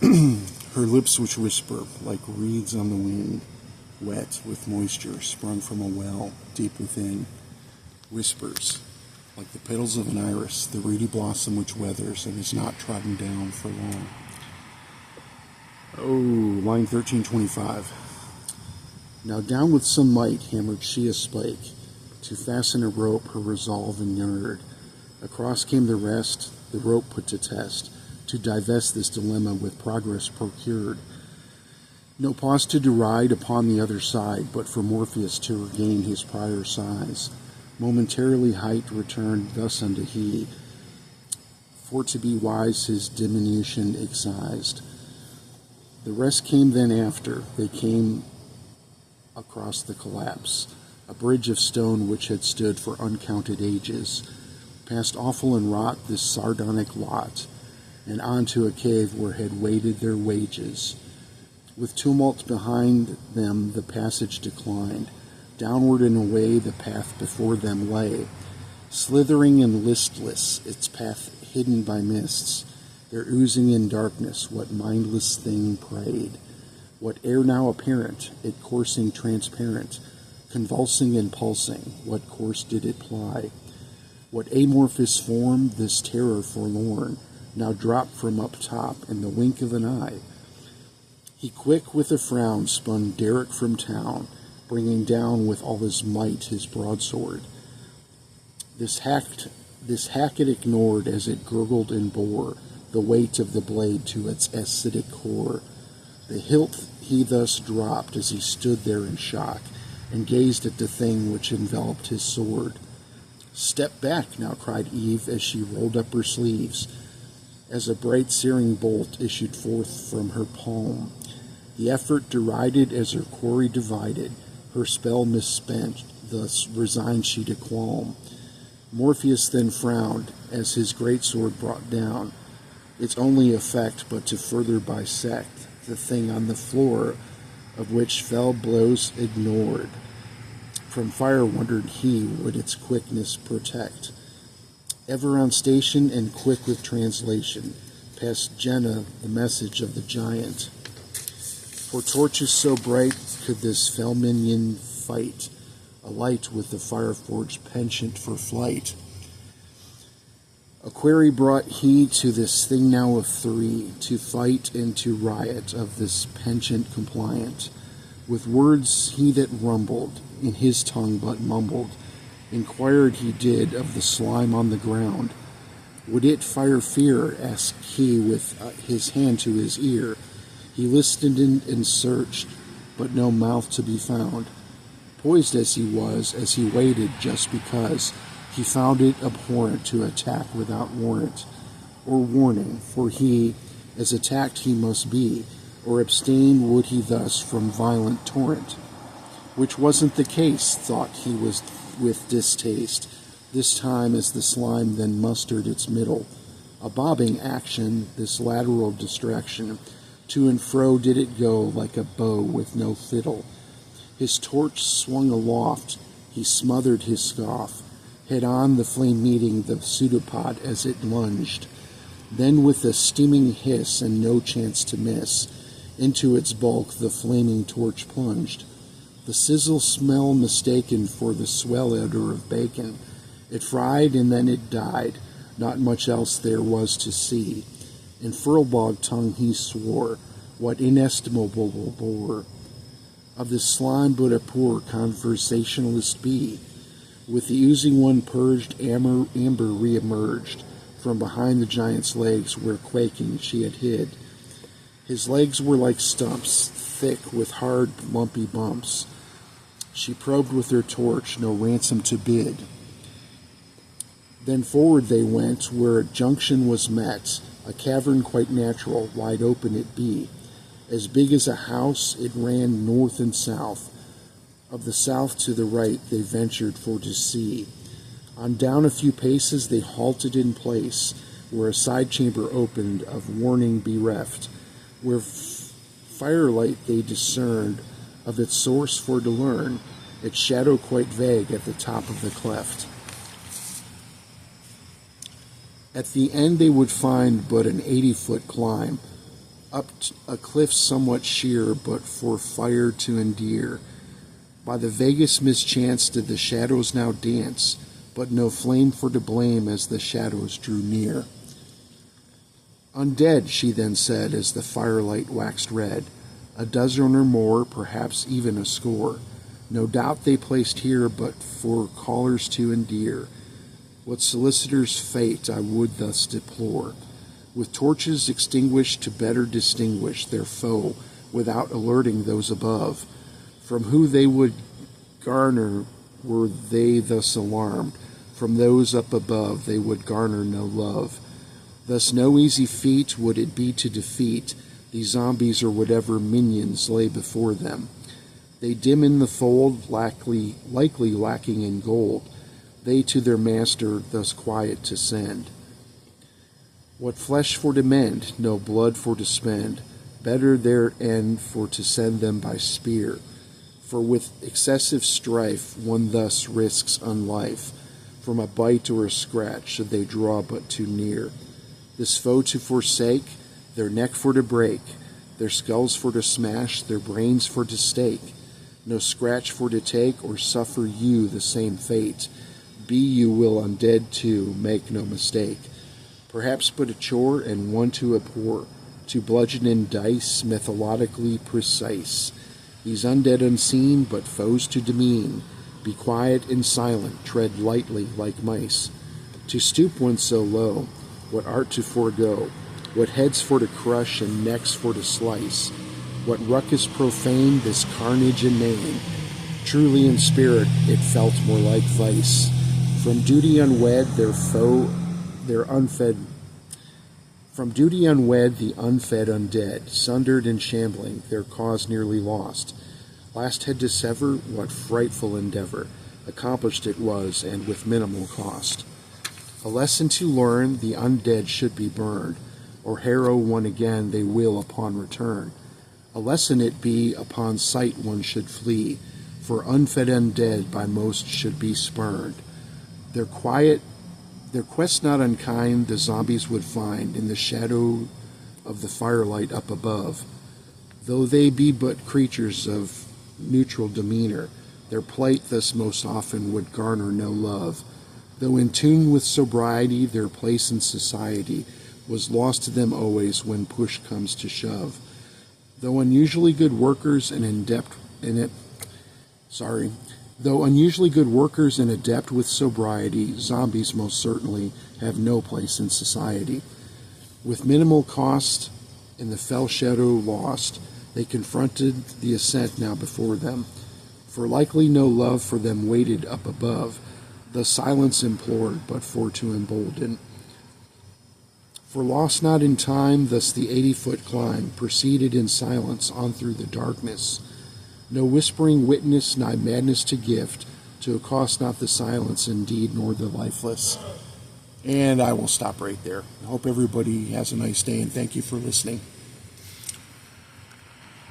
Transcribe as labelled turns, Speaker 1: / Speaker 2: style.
Speaker 1: Her lips which whisper, like reeds on the wind, wet with moisture sprung from a well deep within, whispers, like the petals of an iris, the reedy blossom which weathers and is not trodden down for long. Oh, line 1325. Now down with some might hammered she a spike, to fasten a rope her resolve inured. Across came the rest, the rope put to test, to divest this dilemma with progress procured. No pause to deride upon the other side, but for Morpheus to regain his prior size. Momentarily height returned thus unto he, for to be wise his diminution excised. The rest came then after, they came across the collapse, a bridge of stone which had stood for uncounted ages, past awful and rot this sardonic lot, and on to a cave where had waited their wages. With tumult behind them the passage declined, downward and away the path before them lay, slithering and listless, its path hidden by mists, there oozing in darkness what mindless thing prayed, what ere now apparent, it coursing transparent, convulsing and pulsing, what course did it ply? What amorphous form, this terror forlorn, now dropped from up top in the wink of an eye? He quick with a frown spun derrick from town, bringing down with all his might his broadsword. This hacket ignored as it gurgled and bore the weight of the blade to its acidic core. The hilt he thus dropped as he stood there in shock, and gazed at the thing which enveloped his sword. "Step back now," cried Eve as she rolled up her sleeves, as a bright searing bolt issued forth from her palm. The effort derided as her quarry divided, her spell misspent, thus resigned she to qualm. Morpheus then frowned as his great sword brought down, its only effect but to further bisect the thing on the floor, of which fell blows ignored. From fire wondered he would its quickness protect. Ever on station and quick with translation, passed Jenna the message of the giant. For torches so bright could this fell minion fight, alight with the fire-forged penchant for flight. A query brought he to this thing now of three, to fight and to riot of this penchant compliant. With words he that rumbled, in his tongue but mumbled, inquired he did of the slime on the ground. Would it fire fear? Asked he with his hand to his ear. He listened and searched, but no mouth to be found. Poised as he was, as he waited, just because he found it abhorrent to attack without warrant or warning, for he, as attacked he must be, or abstain would he thus from violent torrent. Which wasn't the case, thought he was with distaste, this time as the slime then mustered its middle. A bobbing action, this lateral distraction, to and fro did it go like a bow with no fiddle. His torch swung aloft, he smothered his scoff, head on the flame meeting the pseudopod as it lunged. Then with a steaming hiss and no chance to miss, into its bulk the flaming torch plunged. The sizzle smell mistaken for the swell odor of bacon. It fried and then it died, not much else there was to see. In furlbog tongue he swore, what inestimable bore of this slime would a poor conversationalist be. With the oozing one purged, amber re-emerged from behind the giant's legs where quaking she had hid. His legs were like stumps, thick with hard, lumpy bumps. She probed with her torch, no ransom to bid. Then forward they went, where a junction was met, a cavern quite natural, wide open it be. As big as a house, it ran north and south. Of the south to the right they ventured for to see. On down a few paces they halted in place, where a side chamber opened of warning bereft, where firelight they discerned of its source for to learn, its shadow quite vague at the top of the cleft. At the end they would find but an 80-foot climb, a cliff somewhat sheer, but for fire to endear. By the vaguest mischance did the shadows now dance, but no flame for to blame as the shadows drew near. Undead, she then said, as the firelight waxed red, a dozen or more, perhaps even a score. No doubt they placed here but for callers to endear. What solicitor's fate I would thus deplore, with torches extinguished to better distinguish their foe without alerting those above, from who they would garner were they thus alarmed. From those up above they would garner no love. Thus no easy feat would it be to defeat these zombies or whatever minions lay before them. They dim in the fold, likely lacking in gold, they to their master thus quiet to send. What flesh for to mend, no blood for to spend, better their end for to send them by spear. For with excessive strife one thus risks unlife, from a bite or a scratch should they draw but too near. This foe to forsake, their neck for to break, their skulls for to smash, their brains for to stake. No scratch for to take, or suffer you the same fate. Be you will undead too, make no mistake. Perhaps but a chore and one to abhor, to bludgeon in dice, methodically precise. These undead unseen, but foes to demean. Be quiet and silent, tread lightly like mice. To stoop one so low, what art to forego? What heads for to crush and necks for to slice? What ruckus profane this carnage in name? Truly in spirit it felt more like vice. From duty unwed their foe, their unfed. From duty unwed the unfed undead, sundered and shambling, their cause nearly lost. Last head to sever, what frightful endeavor! Accomplished it was, and with minimal cost. A lesson to learn, the undead should be burned, or harrow one again they will upon return. A lesson it be, upon sight one should flee, for unfed undead by most should be spurned. Their quest not unkind the zombies would find in the shadow of the firelight up above. Though they be but creatures of neutral demeanor, their plight thus most often would garner no love. Though in tune with sobriety, their place in society was lost to them always when push comes to shove. Though unusually good workers and adept with sobriety, zombies most certainly have no place in society. With minimal cost in the fell shadow lost, they confronted the ascent now before them. For likely no love for them waited up above, the silence implored but for to embolden. For lost not in time, thus the 80-foot climb proceeded in silence on through the darkness. No whispering witness, nigh madness to gift, to accost not the silence indeed, nor the lifeless. And I will stop right there. I hope everybody has a nice day, and thank you for listening.